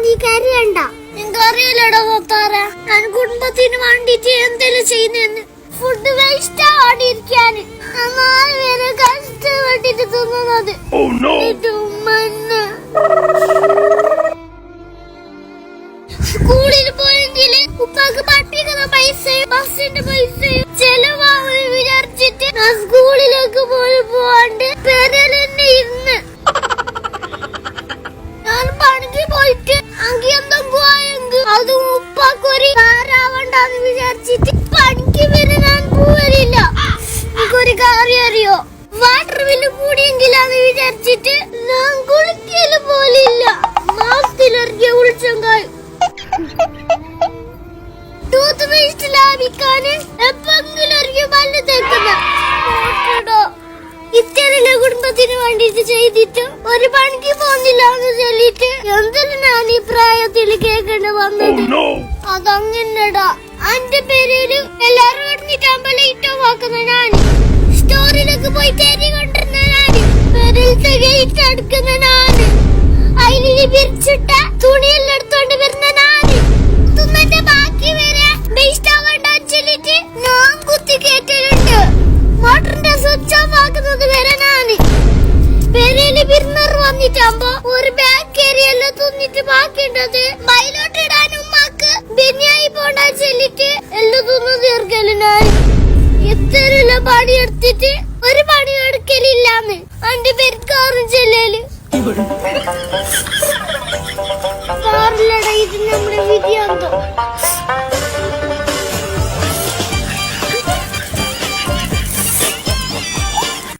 നീ കരയണ്ട. നിങ്ങറിയില്ലടോ സത്താറ, ഞാൻ കുടുംബത്തിന് വേണ്ടിട്ട് എന്തെങ്കിലും ചെയ്യുന്നെന്ന്. ഫുഡ് വേസ്റ്റ് ആവാണ്ടിരിക്കാന് പേര് കഷ്ടപ്പെട്ടിട്ട് തിന്നുന്നത്. സ്കൂളിൽ പോയെങ്കിൽ ഉപ്പാക്ക് പഠിപ്പിക്കുന്ന പൈസയും ബസ്സിന്റെ പൈസയും ചെലവാകുമെന്ന് വിചാരിച്ചിട്ട് ഞാൻ സ്കൂളിലേക്ക് പോലും പോവാണ്ട് പെരയിൽ തന്നെ ഇരുന്ന്. ഞാൻ പണിക്ക് പോയിട്ട് അങ്കി എന്തെങ്കിലും ആയെങ്കിൽ അത് ഉപ്പാക്കൊരു കാരാവണ്ടെന്ന് വിചാരിച്ചിട്ട് പണിക്ക് വരെ ഞാൻ പോവലില്ല. എനിക്കൊരു കാര്യം അറിയോ, വാട്ടർ ബില്ല് കൂടിയെങ്കിലാന്ന് വിചാരിച്ചിട്ട് ഞാൻ കുളിക്കല് പോലില്ല. മാസത്തിലിറങ്ങിയ ഉൾച്ചങ്കായി ടൂത്ത് പേസ്റ്റ് ലാഭിക്കാന് എപ്പെങ്കിലും ഇറങ്ങിയ പല്ല് തേക്കുന്ന ഇത്തരം കുടുംബത്തിന് വേണ്ടിട്ട് ചെയ്തിട്ട് ഒരു പണിക്ക് പോകുന്നില്ല എന്ന് ചൊല്ലിട്ട് എന്തിനാ ഞാൻ ഈ പ്രായത്തിൽ കേൾക്കേണ്ടി വന്നത്? അതങ്ങനെടാ. എന്റെ പേരില് എല്ലാരും ഇടഞ്ഞിട്ടാകുമ്പോ ലൈറ്റോ വാക്കുന്ന ഞാന്, സ്റ്റോറിലേക്ക് പോയി തേരി കൊണ്ടിരുന്ന ഞാന്, പെരലത്തെ ഗേറ്റ് അടുക്കുന്ന ഞാന്, അതിൽ വിരിച്ചിട്ട തുണിയെല്ലാം എടുത്തോണ്ട് വരുന്ന ഞാന്, തുന്നന്റെ ബാക്കി വരെ വേസ്റ്റ് ആവേണ്ട ചൊല്ലിട്ട് ഞാൻ കുത്തി കേട്ടിട്ടുണ്ട്. മോട്ടറിന്റെ സ്വിച്ച് ഓഫ് ആക്കുന്നത് വരെ ഞാന്, പെരയില് വിരുന്നർ വന്നിട്ടാകുമ്പോ ഒരു ബാക്ക് ഏരിയല്ലോ തുന്നിട്ട് ബാക്കിയുണ്ടത് ബൈലോട്ട് ഇടാൻ ഉമ്മാക്ക് ബിരിയാണി പോണ്ട ചൊല്ലിട്ട് എല്ലാം തുന്നു തീർക്കല് ഞാൻ. ഇത്തരല്ല പണിയെടുത്തിട്ട് ഒരു പണി എടുക്കലില്ലാന്ന് എന്റെ പെരുക്കാറും ചെല്ലല്. കാറിലട ഇത് നമ്മുടെ വിധിയാന്തോ.